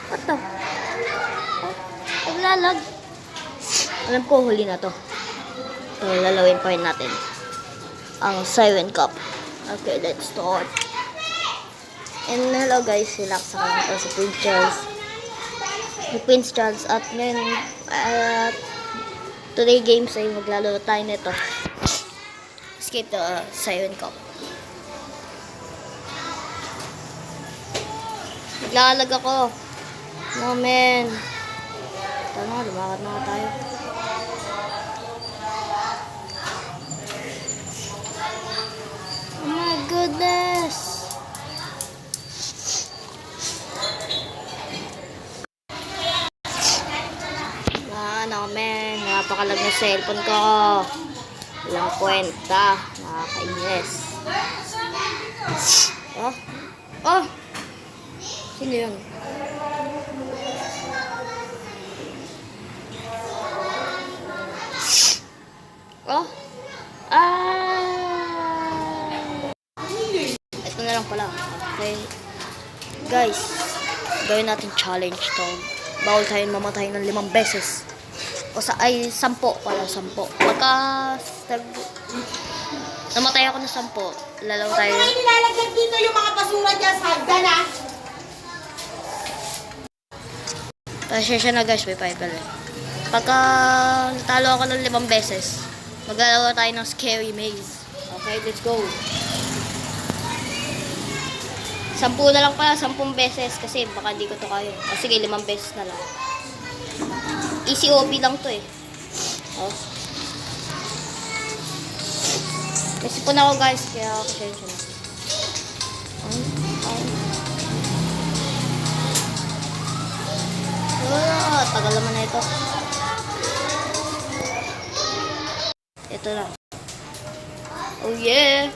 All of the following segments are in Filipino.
What the? Naglalag. Alam ko, huli na to. So, lalawin pa rin natin ang Siren Cup. Okay, let's start. And hello guys, relax ako nito si Prince Charles. Si Prince Charles at ngayon, today games ay maglalaro tayo nito. Escape the Siren Cup. Naglalag ako. No man. Ito na, lumakad na tayo. Oh my goodness. No man, napakalag na cellphone ko. Walang kwenta. Nakakainis. Oh. Oh. Sino yun? Oh. Ito na lang pala. Okay. Guys, gawin natin challenge to. Bawal tayong mamatay ng 5 beses. O sa ay 10 pala, 10. Pagka namatay ako ng 10, lalaw tayo. Ano nilalagyan dito yung mga basura dyan sa hagdan, ha? Pasensya na guys, may paibal eh. Pagka natalo ako ng 5 beses, maglalaw tayo ng scary maze. Okay, let's go. 10 na lang pala, 10 beses kasi baka di ko to kaya. O sige, 5 beses na lang. Easy OP lang to eh. Oh. Kasi po na ako guys, kaya ako pasensya na. Tagal naman na ito. Ito na. Oh yeah.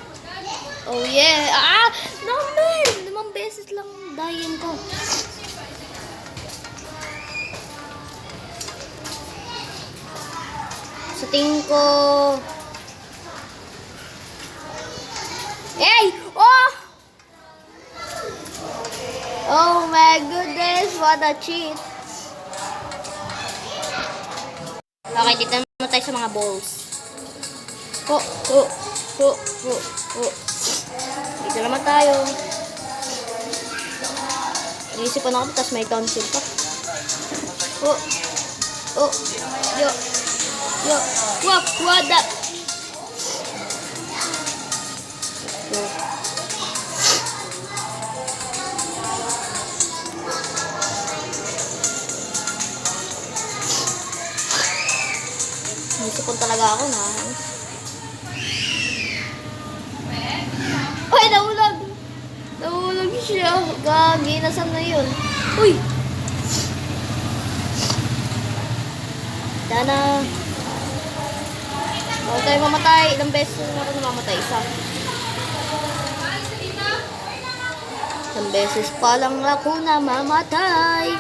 Oh yeah. Ah! No man! 5 beses lang dahin ko. Sa tingin ko... Hey! Oh! Oh my goodness! What a cheat! Okay, dito naman tayo sa mga balls. Dito naman tayo. Iisipan ako, tapos may tonsil pa. Yo. What up? Iisipon talaga ako na. Ay, naulag! Naulag siya. Gagi, nasan na yun? Uy! Dana. Huwag tayo mamatay. Ilang beses na ako namamatay? Isa. Isang beses pa lang ako namamatay.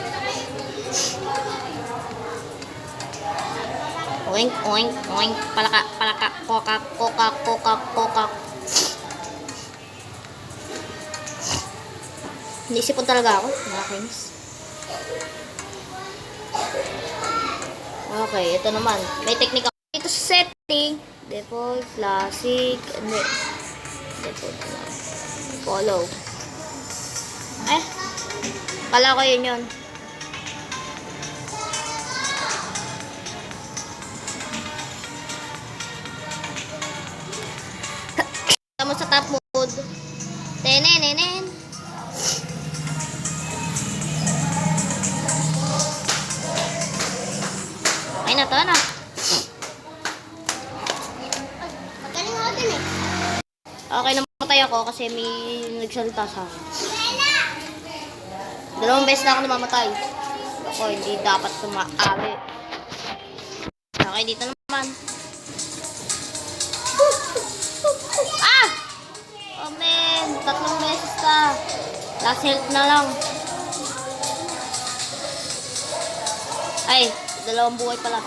Oink, oink, oink. Palaka, kokak. Naisipon talaga ako. Nakakainis. Okay, ito naman. May technique ako dito sa setting. Default, classic, default, follow. Kala ko yun. Tama sa top mode. Tenenenen. Ay, na to na. Magaling ako din eh. Okay, namatay ako kasi may nagsalita sa akin. 2 beses na ako namamatay. Ako, hindi dapat tumaari. Okay, dito naman. Ah! Oh man, 3 beses ka. Last health na lang. Ay, 2 buhay pala.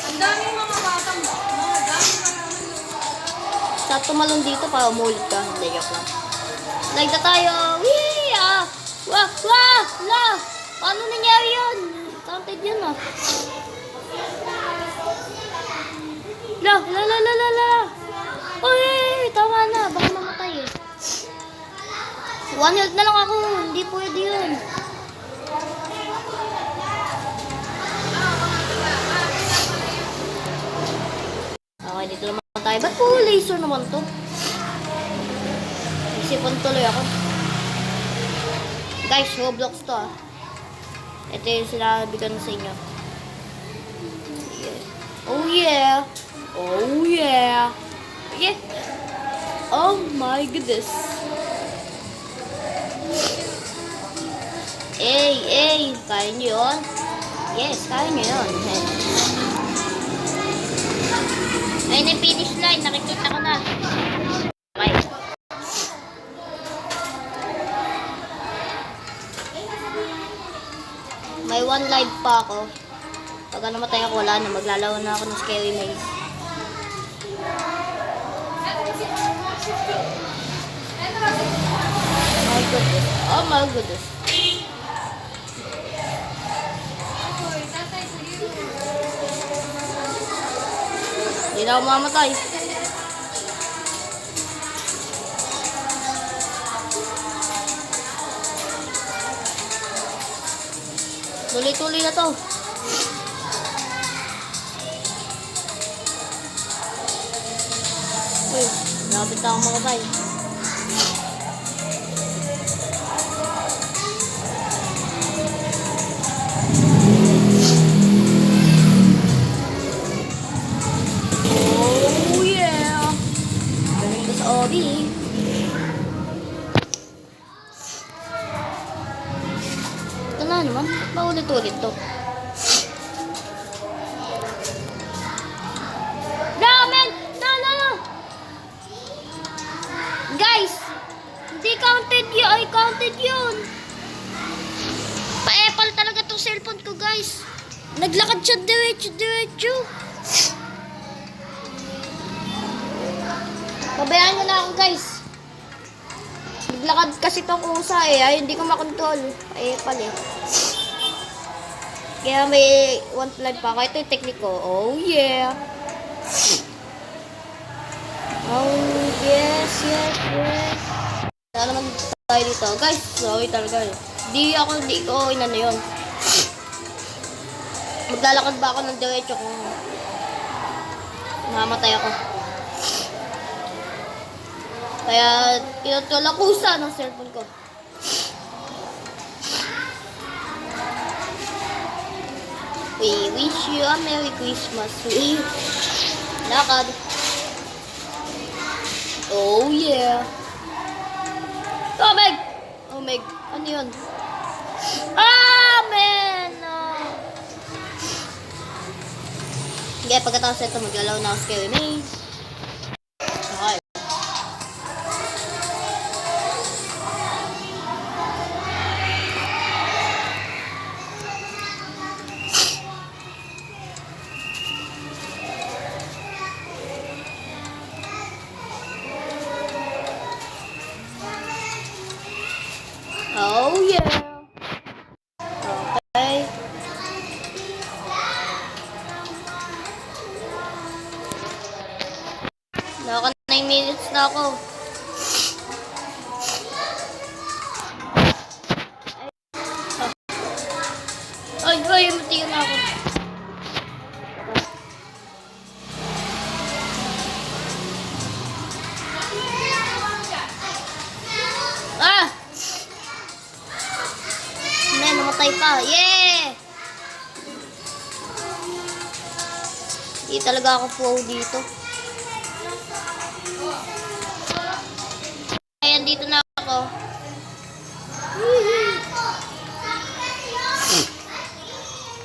Ang daming mga batang Sa tumalon dito para umulit ka. Hindi, joke lang. Like na tayo. Wee! Wah! Wah! La! Paano nangyari yun? Counted yun ah. La! La! La! La! La! La! Uy! Tama na. Baka mamatay eh. One health na lang ako. Hindi pwede yun. Okay, dito naman tayo. Ba't puro laser naman to? Isipan tuloy ako. Guys, Roblox to ah. Ito yung sinabi ko na sa inyo. Yeah. Oh yeah. Oh yeah. Yeah. Oh my goodness. Kaya nyo yun? Yes, kaya nyo yun. Ayun yung finish line, nakikita ko na. Okay. May one life pa ako. Pag namatay ako, wala na. Maglalaro na ako ng Scary Maze. My goodness. Oh my goodness. Hindi na ako mamatay. Tuloy-tuloy na to. Uy, lapit na akong mamatay. Oh yeah! Galing ko sa Obi. Ito na naman. Ba't paulit-ulit to? Ramen! No! Guys! Hindi counted yun. Ay, counted yun. Pa-epal talaga tong cellphone ko, guys. Naglakad siya diretso. Pabayaan nyo na ako, guys. Naglakad kasi tong kusa eh. Ay, hindi ko makontrol. Pa-epal eh. Kaya may one flag pa ako. Ito yung technique ko. Oh, yeah. Oh, yes. Wala naman tayo dito. Guys, sorry talaga eh. Hindi ko inano yun. Maglalakad ba ako ng diretso kung mamatay ako. Kaya, kinutula kusa ng cellphone ko. We wish you a Merry Christmas. Lakad. Oh yeah. Oh Meg. Ano yun? Ah, man! Okay, pagkatapos ito, maglalaw na ako Scary Maze. Okay. Oh yeah. Okay. Naka 9 minutes na ako. Ay, mati na ako. Ah! Namatay pa. Yeah! Hindi talaga ako flow dito. Ayan, dito na ako.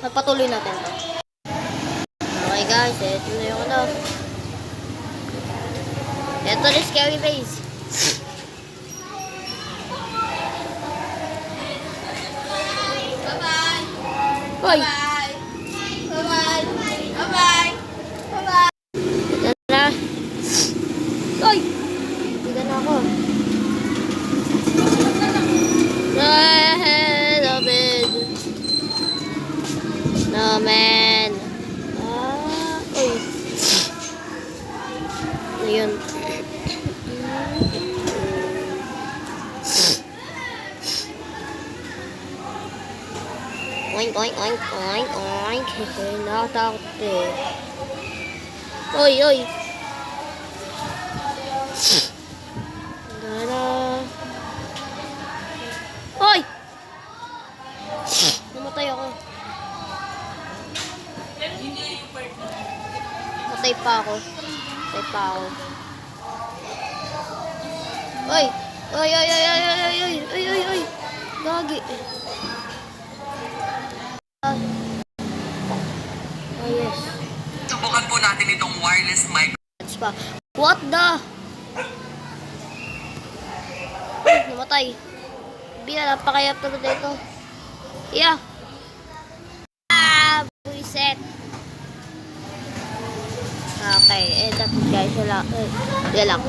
Magpatuloy natin to. Okay guys, ito na yung ano. Ito na Scary Maze. Hoy! Bye-bye. Dito na. Hoy! Dito na ako. Ayun. Oink, oink, oink, oink, oink. Nakatakot eh. Oy, oy. Dada. Oy! Namatay ako. Matay pa ako. Matay pa ako. Oy! Oy, oy, oy, oy, oy, oy, oy, oy, oy, oy. Gagi. Oh, yes. Subukan po natin itong wireless mic. That's pa. What the? Ay, namatay. Bila, napakayap na dito. Yeah. Ah, buiset. Okay, that's it guys. Wala lang.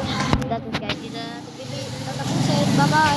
That's it guys. Dito na natin tatapusin. Bye-bye.